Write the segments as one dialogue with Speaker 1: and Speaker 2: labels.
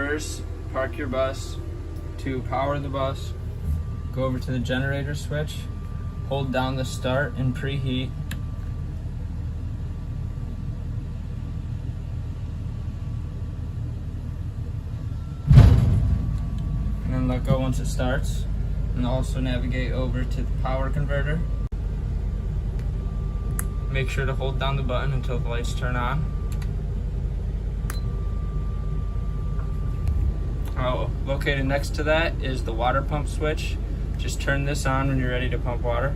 Speaker 1: first, park your bus. To power the bus, go over to the generator switch, hold down the start and preheat. And then let go once it starts. And also navigate over to the power converter. Make sure to hold down the button until the lights turn on. Located next to that is the water pump switch. Just turn this on when you're ready to pump water.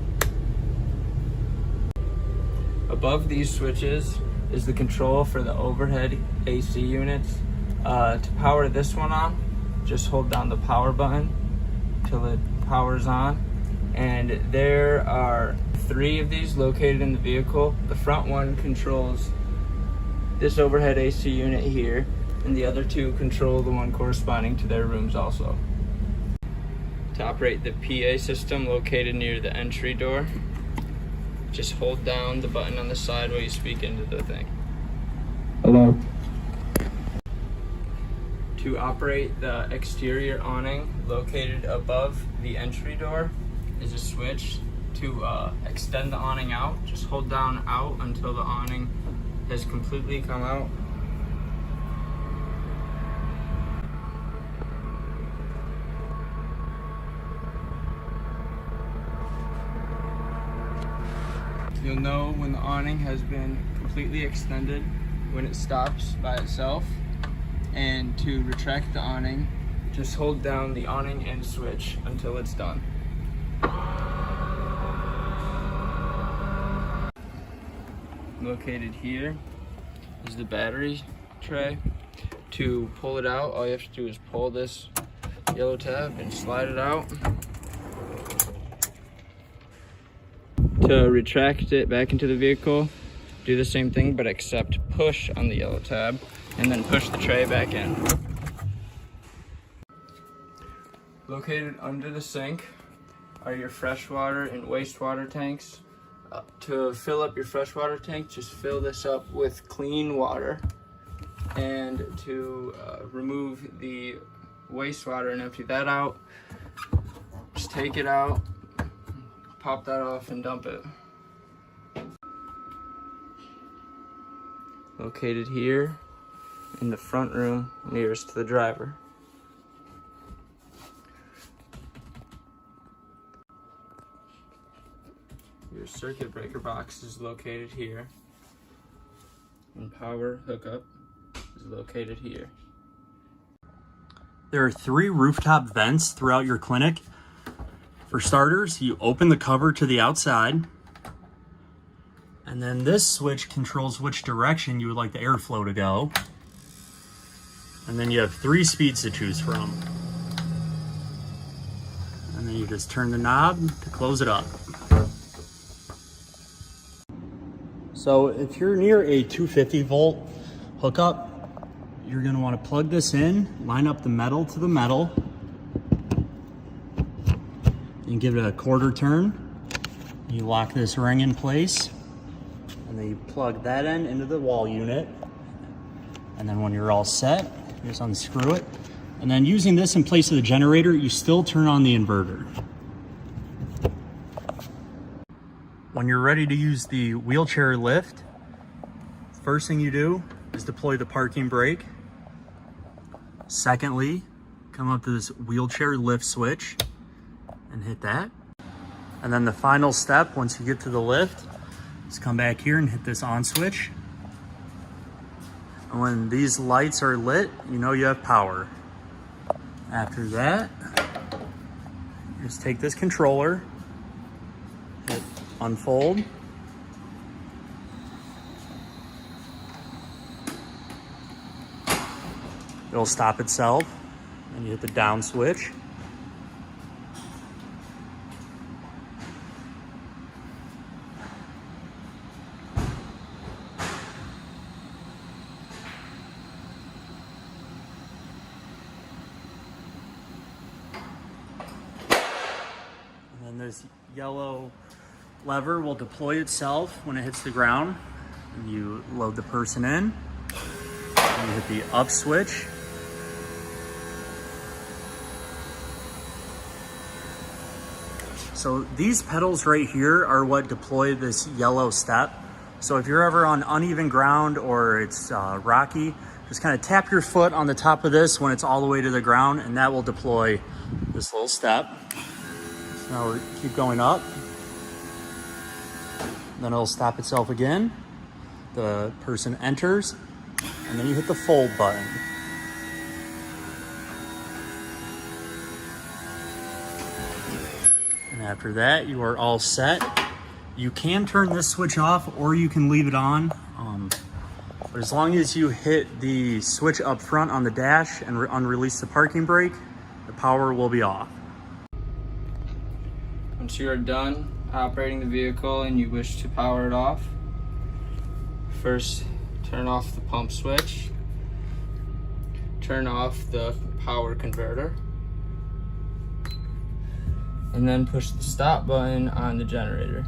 Speaker 1: Above these switches is the control for the overhead AC units. To power this one on, just hold down the power button till it powers on. And there are 3 of these located in the vehicle. The front one controls this overhead AC unit here, and the other 2 control the one corresponding to their rooms also. To operate the PA system located near the entry door, just hold down the button on the side while you speak into the thing. Hello. To operate the exterior awning located above the entry door is a switch. To extend the awning out, just hold down out until the awning has completely come out. You'll know when the awning has been completely extended when it stops by itself. And to retract the awning, just hold down the awning end switch until it's done. Located here is the battery tray. To pull it out, all you have to do is pull this yellow tab and slide it out. To retract it back into the vehicle, do the same thing, but except push on the yellow tab and then push the tray back in. Located under the sink are your freshwater and wastewater tanks. To fill up your freshwater tank, just fill this up with clean water. And to remove the wastewater and empty that out, just take it out, pop that off and dump it. Located here in the front room nearest to the driver. Your circuit breaker box is located here, and power hookup is located here.
Speaker 2: There are 3 rooftop vents throughout your clinic. For starters, you open the cover to the outside, and then this switch controls which direction you would like the airflow to go. And then you have 3 speeds to choose from. And then you just turn the knob to close it up. So if you're near a 250 volt hookup, you're gonna wanna plug this in, line up the metal to the metal, and give it a quarter turn. You lock this ring in place, and then you plug that end into the wall unit. And then when you're all set, you just unscrew it. And then using this in place of the generator, you still turn on the inverter. When you're ready to use the wheelchair lift, first thing you do is deploy the parking brake. Secondly, come up to this wheelchair lift switch and hit that. And then the final step, once you get to the lift, is come back here and hit this on switch. And when these lights are lit, you know you have power. After that, just take this controller, hit unfold, it'll stop itself, and you hit the down switch. And then this yellow lever will deploy itself when it hits the ground, and you load the person in, and you hit the up switch, So these pedals right here are what deploy this yellow step. So if you're ever on uneven ground or it's rocky, just kind of tap your foot on the top of this when it's all the way to the ground, and that will deploy this little step. So now we keep going up. Then it'll stop itself again. The person enters, and then you hit the fold button. And after that, you are all set. You can turn this switch off or you can leave it on. But as long as you hit the switch up front on the dash and unrelease the parking brake, the power will be off.
Speaker 1: Once you are done operating the vehicle and you wish to power it off, first turn off the pump switch, turn off the power converter, and then push the stop button on the generator.